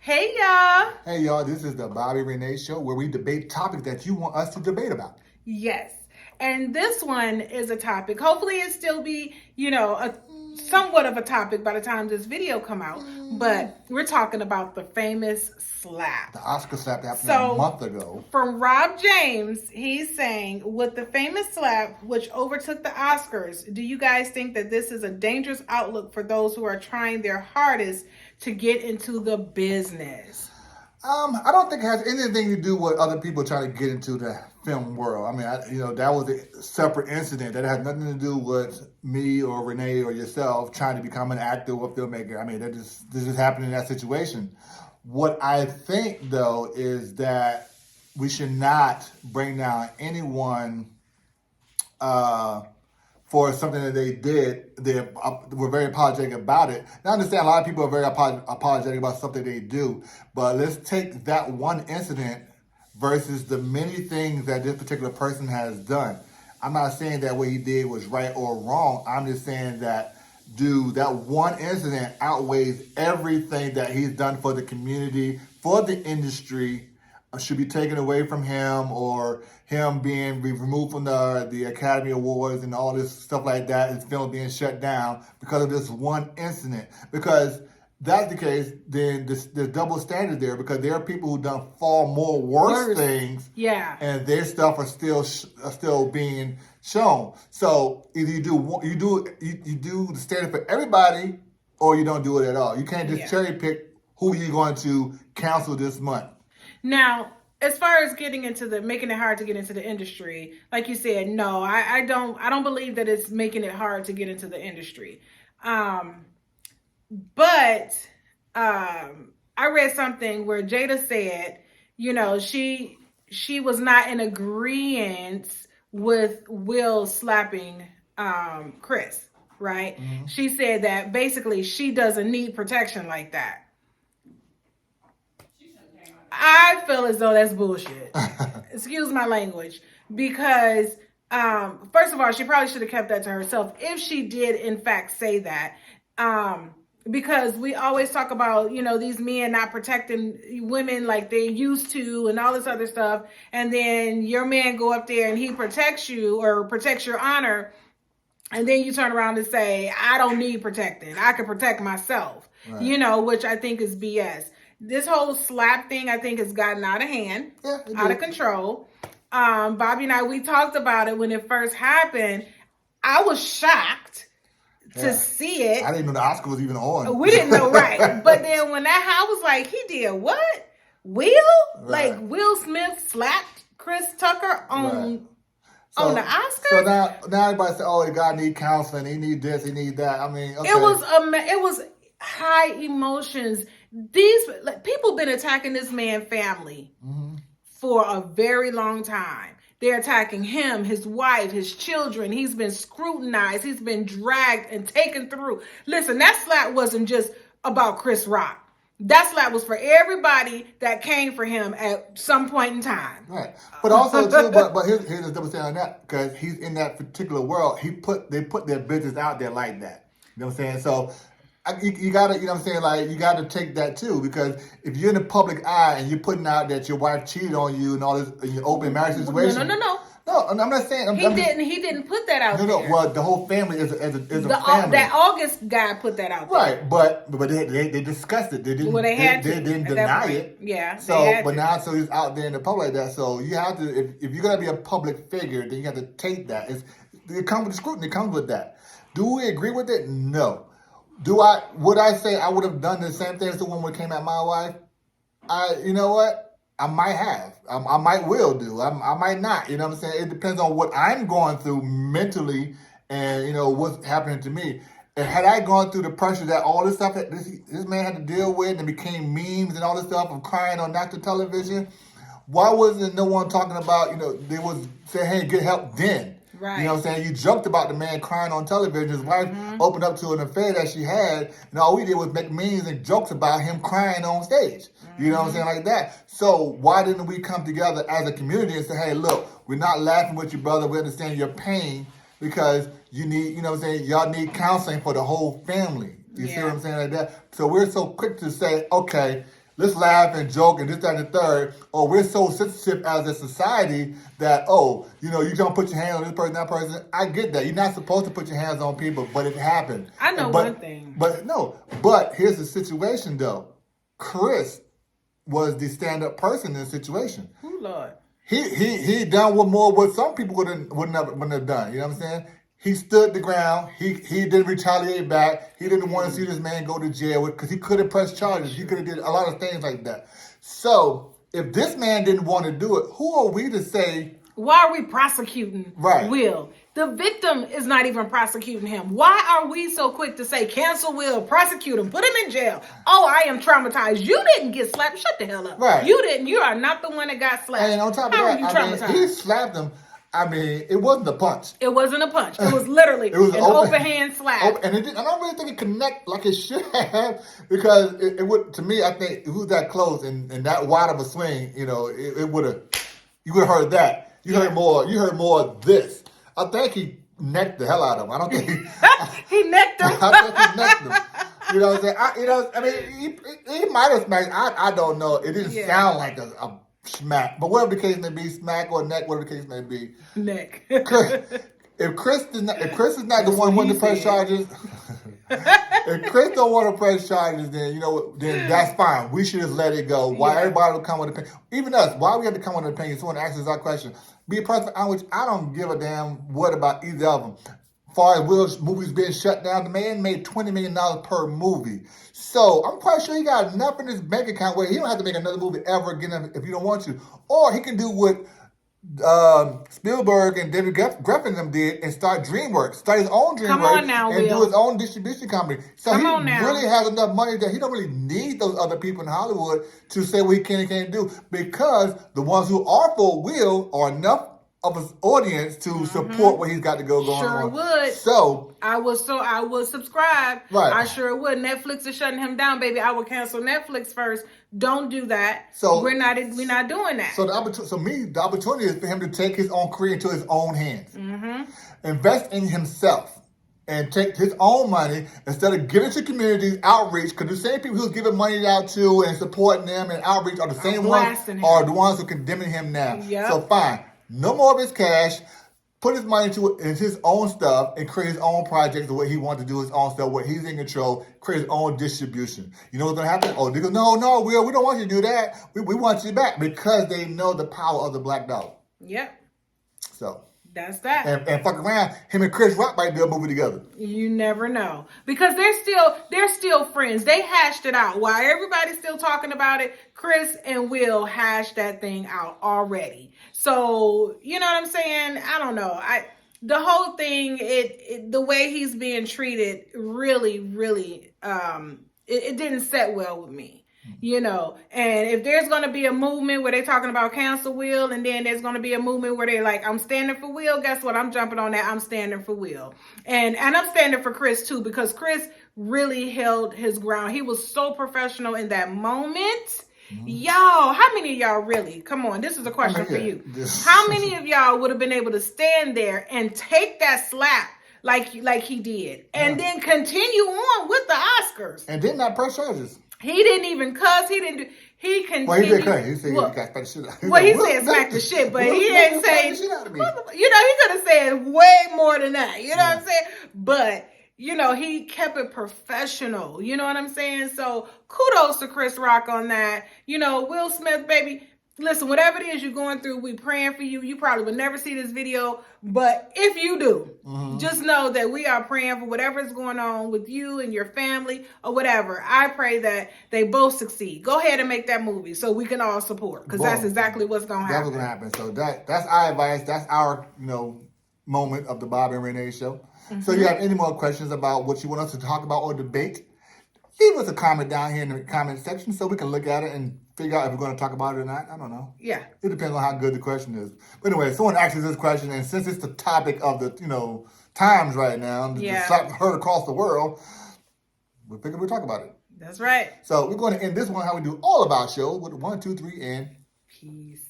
Hey y'all. Hey y'all, this is the Bobby Renee Show where we debate topics that you want us to debate about. Yes. And this one is a topic. Hopefully it still be, a somewhat of a topic by the time this video come out. But we're talking about the famous slap. The Oscar slap that happened a month ago. From Rob James, he's saying, with the famous slap which overtook the Oscars, do you guys think that this is a dangerous outlook for those who are trying their hardest to get into the business? I don't think it has anything to do with other people trying to get into the film world. I mean, that was a separate incident that had nothing to do with me or Renee or yourself trying to become an actor or filmmaker. I mean, this just happened in that situation. What I think, though, is that we should not bring down anyone for something that they did. They were very apologetic about it. Now, I understand a lot of people are very apologetic about something they do, but let's take that one incident versus the many things that this particular person has done. I'm not saying that what he did was right or wrong. I'm just saying that, dude, that one incident outweighs everything that he's done for the community, for the industry. Should be taken away from him, or him being removed from the Academy Awards and all this stuff like that, his film being shut down because of this one incident. Because that's the case, then there's double standard there, because there are people who done far more worse things, and their stuff are still being shown. So either you do the standard for everybody, or you don't do it at all. You can't just cherry pick who you're going to cancel this month. Now, as far as making it hard to get into the industry, like you said, no, I don't believe that it's making it hard to get into the industry. But I read something where Jada said, she was not in agreement with Will slapping Chris, right? Mm-hmm. She said that basically she doesn't need protection like that. I feel as though that's bullshit. Excuse my language. Because, first of all, she probably should have kept that to herself if she did, in fact, say that. Because we always talk about, these men not protecting women like they used to and all this other stuff. And then your man go up there and he protects you or protects your honor. And then you turn around and say, I don't need protecting. I can protect myself, right. Which I think is BS. This whole slap thing, I think, has gotten out of hand, out of control. Bobby and I, we talked about it when it first happened. I was shocked to see it. I didn't know the Oscar was even on. We didn't know, right. But then when I was like, he did what? Will? Right. Like, Will Smith slapped Chris Tucker on the Oscar? So now everybody say, oh, the guy need counseling. He need this, he need that. I mean, okay. It was high emotions. These people been attacking this man's family for a very long time. They're attacking him, his wife, his children. He's been scrutinized. He's been dragged and taken through. Listen, that slap wasn't just about Chris Rock. That slap was for everybody that came for him at some point in time. Right. But also, too, but here's the double standard on that, because he's in that particular world. They put their business out there like that. You know what I'm saying? So you gotta, like, you gotta take that too, because if you're in the public eye and you're putting out that your wife cheated on you and all this in your open marriage situation. No, I'm not saying he didn't put that out there. No. Well, the whole family is a family. That August guy put that out there. Right, but they discussed it. They didn't. Well, they didn't deny it. Yeah. So he's out there in the public like that. So you have to, if you're gonna be a public figure, then you have to take that. It comes with the scrutiny. It comes with that. Do we agree with it? No. Would I say I would have done the same thing as the one that came at my wife? You know what? I might have. I might will do. I might not. You know what I'm saying? It depends on what I'm going through mentally and, what's happening to me. And had I gone through the pressure that all this stuff that this man had to deal with and became memes and all this stuff of crying on national television, why wasn't no one talking about, they was saying, hey, get help then? Right. You know what I'm saying? You joked about the man crying on television. His wife opened up to an affair that she had, and all we did was make memes and jokes about him crying on stage. You know what I'm saying? Like that. So why didn't we come together as a community and say, hey, look, we're not laughing with you, brother. We understand your pain because you need, y'all need counseling for the whole family. You see what I'm saying? Like that. So we're so quick to say, okay, let's laugh and joke and this, that, and the third. Or we're so sensitive as a society that, you don't put your hands on this person, that person. I get that. You're not supposed to put your hands on people, but it happened. I know one thing. But here's the situation though. Chris was the stand-up person in the situation. Oh Lord. He done what some people wouldn't have done. You know what I'm saying? He stood the ground. He didn't retaliate back. He didn't want to see this man go to jail because he could have pressed charges. He could have did a lot of things like that. So if this man didn't want to do it, who are we to say? Why are we prosecuting Will? The victim is not even prosecuting him. Why are we so quick to say cancel Will, prosecute him, put him in jail? Oh, I am traumatized. You didn't get slapped. Shut the hell up. Right. You didn't. You are not the one that got slapped. And on top of that, he slapped him. It wasn't a punch. It wasn't a punch. It was literally an open hand slap. And I don't really think it connect like it should have because it would. To me, I think if it was that close and that wide of a swing, it would have. You would have heard that. You heard more. You heard more of this. I think he necked the hell out of him. I don't think he necked him. I think he necked him. You know what I'm saying? He might have smacked. I don't know. It didn't sound like a smack, but whatever the case may be, smack or neck, whatever the case may be. Neck. If Chris is not the one wanting to press charges, if Chris don't want to press charges, then then that's fine. We should just let it go. Why everybody will come with an opinion? Even us, why we have to come with an opinion? Someone asks us our question. Be a person on which I don't give a damn what about either of them. As far as Will's movies being shut down, the man made $20 million per movie. So I'm quite sure he got enough in his bank account where he don't have to make another movie ever again if you don't want to. Or he can do what Spielberg and David Geffen them did and start DreamWorks, start his own DreamWorks and do his own distribution company. So he really has enough money that he don't really need those other people in Hollywood to say what he can and can't do because the ones who are for Will are enough of his audience to support what he's got to go on. Sure would. So I would subscribe. Right. I sure would. Netflix is shutting him down, baby. I would cancel Netflix first. Don't do that. So we're not doing that. So the opportunity is for him to take his own career into his own hands. Invest in himself and take his own money instead of giving to communities, outreach, because the same people who's giving money out to and supporting them and outreach are the same ones are the ones who are condemning him now. Yep. So fine. No more of his cash. Put his money into his own stuff and create his own projects the way he wants to do his own stuff, where he's in control, create his own distribution. You know what's going to happen? Oh, they go, no, Will, we don't want you to do that. We want you back because they know the power of the black dollar. Yep. So that's that. And fuck around, him and Chris Rock might do a movie together. You never know. Because they're still friends. They hashed it out. While everybody's still talking about it, Chris and Will hashed that thing out already. So, you know what I'm saying? I don't know. The whole thing, the way he's being treated really, really, it didn't set well with me. And if there's going to be a movement where they're talking about cancel Will, and then there's going to be a movement where they're like, I'm standing for Will, guess what? I'm jumping on that. I'm standing for Will. And I'm standing for Chris too, because Chris really held his ground. He was so professional in that moment. Y'all, how many of y'all really, come on, this is a question for you. How many of y'all would have been able to stand there and take that slap like he did and then continue on with the Oscars? And did not press charges. He didn't even cuss. He continued. Well, he did cuss. He said he got smack the shit out. Well, he said smack the shit, but he didn't say, he could have said way more than that. You know what I'm saying? But, he kept it professional. You know what I'm saying? So kudos to Chris Rock on that. Will Smith, baby, listen, whatever it is you're going through, we praying for you. You probably would never see this video, but if you do, just know that we are praying for whatever is going on with you and your family or whatever. I pray that they both succeed. Go ahead and make that movie so we can all support, because that's exactly what's going to happen. That's what's going to happen. So that's our advice. That's our, moment of the Bob and Renee show. So you have any more questions about what you want us to talk about or debate, leave us a comment down here in the comment section so we can look at it and figure out if we're going to talk about it or not. I don't know. Yeah. It depends on how good the question is. But anyway, someone asked us this question, and since it's the topic of the, times right now, heard across the world, we figured we'd talk about it. That's right. So we're going to end this one how we do all of our shows with 1, 2, 3, and peace.